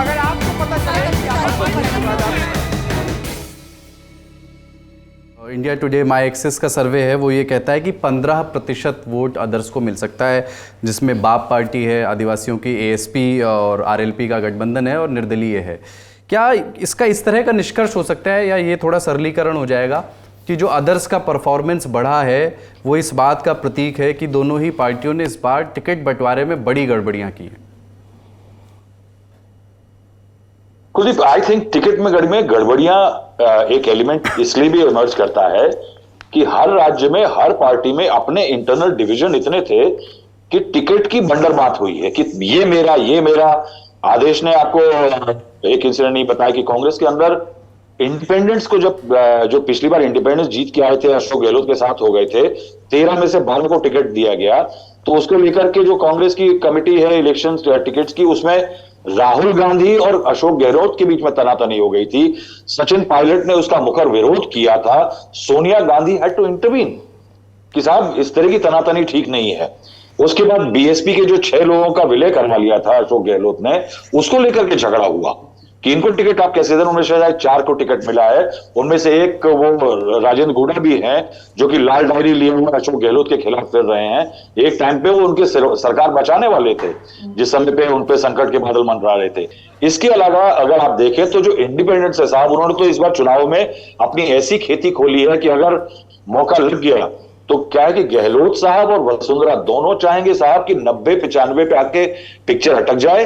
अगर आपको पता चले कि इंडिया टुडे माई एक्सेस का सर्वे है, वो ये कहता है कि 15% वोट अदर्स को मिल सकता है, जिसमें बाप पार्टी है, आदिवासियों की एएसपी और आरएलपी का गठबंधन है और निर्दलीय है। क्या इसका इस तरह का निष्कर्ष हो सकता है, या ये थोड़ा सरलीकरण हो जाएगा कि जो अदर्स का परफॉर्मेंस बढ़ा है वो इस बात का प्रतीक है कि दोनों ही पार्टियों ने इस बार टिकट बंटवारे में बड़ी गड़बड़ियां की हैं? कुलदीप, आई थिंक टिकट में गड़बड़ियां एक एलिमेंट इसलिए भी इमर्ज करता है कि हर राज्य में, हर पार्टी में अपने इंटरनल डिवीजन इतने थे कि टिकट की बंडरबांट हुई है कि ये मेरा। आदेश ने आपको एक इंसिडेंट नहीं बताया कि कांग्रेस के अंदर इंडिपेंडेंस को जो पिछली बार इंडिपेंडेंस जीत के आए थे, अशोक गहलोत के साथ हो गए थे, 13 में से 12 को टिकट दिया गया। तो उसको लेकर के जो कांग्रेस की कमेटी है इलेक्शन टिकट्स की, उसमें राहुल गांधी और अशोक गहलोत के बीच में तनातनी हो गई थी। सचिन पायलट ने उसका मुखर विरोध किया था। Sonia Gandhi had to intervene कि साहब इस तरह की तनातनी ठीक नहीं है। उसके बाद बीएसपी के जो 6 लोगों का विलय करवा लिया था अशोक गहलोत ने, उसको लेकर के झगड़ा हुआ कि इनको टिकट आप कैसे दें। उनमें शायद 4 को टिकट मिला है, उनमें से एक वो राजेंद्र गुड़ा भी हैं जो कि लाल डायरी लिए हुए अशोक गहलोत के खिलाफ फिर रहे हैं। एक टाइम पे वो उनके सरकार बचाने वाले थे जिस समय पे उनपे संकट के बादल मंडरा रहे थे। इसके अलावा अगर आप देखें तो जो इंडिपेंडेंस है साहब, उन्होंने तो इस बार चुनाव में अपनी ऐसी खेती खोली है कि अगर मौका लग गया तो क्या है कि गहलोत साहब और वसुंधरा दोनों चाहेंगे साहब कि 90-95 पे आके पिक्चर अटक जाए।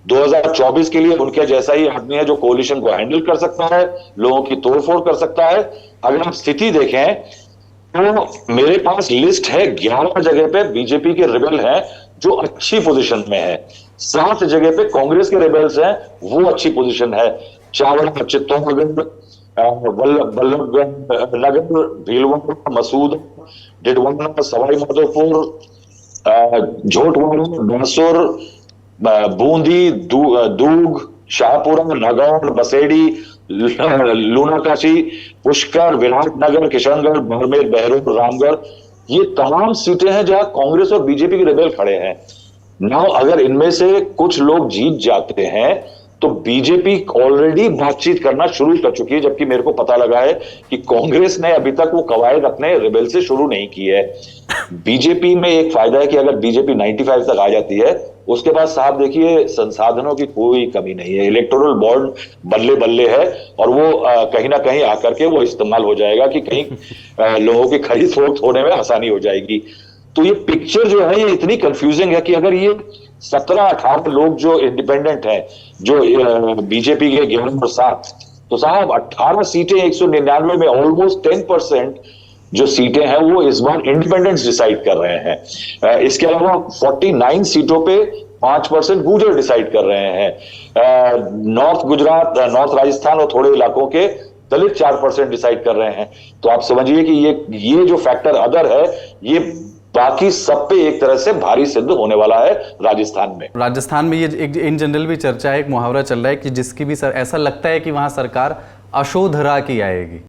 2024 के लिए उनके जैसा ही आदमी है जो कोalition को हैंडल कर सकता है, लोगों की तोड़फोड़ कर सकता है। अगर आप स्थिति देखें तो मेरे पास लिस्ट है, 11 जगह पे बीजेपी के रिबेल हैं जो अच्छी पोजीशन में है, 7 जगह पे कांग्रेस के रिबेल्स हैं, वो अच्छी पोजीशन है। चावड़ा, चित्तौड़गढ़, बल्लभगढ़ नगर, भीलवाड़ा, मसूद, डिडवाना, सवाई माधोपुर, झोटवाड़ा, बांसुर, बूंदी, दूग, शाहपुरा, नागौर, बसेड़ी, लूनाकाशी, पुष्कर, विराटनगर, किशनगढ़, बाड़मेर, बहरोड, रामगढ़, ये तमाम सीटें हैं जहां कांग्रेस और बीजेपी के रिबेल खड़े हैं। नाउ अगर इनमें से कुछ लोग जीत जाते हैं तो बीजेपी ऑलरेडी बातचीत करना शुरू कर चुकी है, जबकि मेरे को पता लगा है कि कांग्रेस ने अभी तक वो कवायद अपने रिबेल से शुरू नहीं की है। बीजेपी में एक फायदा है कि अगर बीजेपी 95 तक आ जाती है उसके बाद साहब देखिए संसाधनों की कोई कमी नहीं है, इलेक्टोरल बॉन्ड बल्ले बल्ले है और वो कहीं ना कहीं आकर के वो इस्तेमाल हो जाएगा कि कहीं लोगों की खरीद फरोख्त होने में आसानी हो जाएगी। तो ये पिक्चर जो है ये इतनी कंफ्यूजिंग है कि अगर ये 17-18 लोग जो इंडिपेंडेंट हैं, जो बीजेपी के 11 और 7, तो साहब 18 सीटें 199 में ऑलमोस्ट 10% जो सीटें हैं वो इस बार इंडिपेंडेंट्स डिसाइड कर रहे हैं। इसके अलावा 49 सीटों पे 5% गुर्जर डिसाइड कर रहे हैं। नॉर्थ गुजरात, नॉर्थ राजस्थान और थोड़े इलाकों के दलित 4% डिसाइड कर रहे हैं। तो आप समझिए कि ये जो फैक्टर अदर है ये बाकी सब पे एक तरह से भारी सिद्ध होने वाला है राजस्थान में। ये एक इन जनरल भी चर्चा है, एक मुहावरा चल रहा है कि जिसकी भी ऐसा लगता है कि वहां सरकार अशोधरा की आएगी।